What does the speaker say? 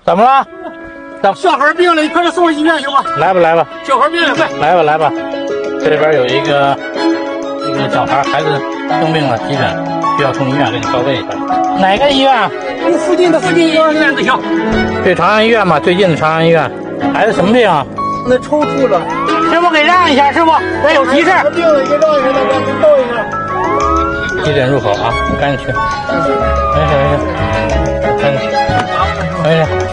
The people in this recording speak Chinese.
怎么了？小孩病了，你快点送医院去吧。来吧，来吧。小孩病了，快。来吧，来吧。这边有一个小孩子生病了，急诊需要送医院，给你报备一下。哪个医院？附近医院就行。去长安医院吧，最近的长安医院。孩子什么病啊？那抽搐了。师傅给让一下，师傅，咱有急事。病了，给让一下，来，给抱一下。急诊入口啊，赶紧去。没事没事，赶紧去。没事。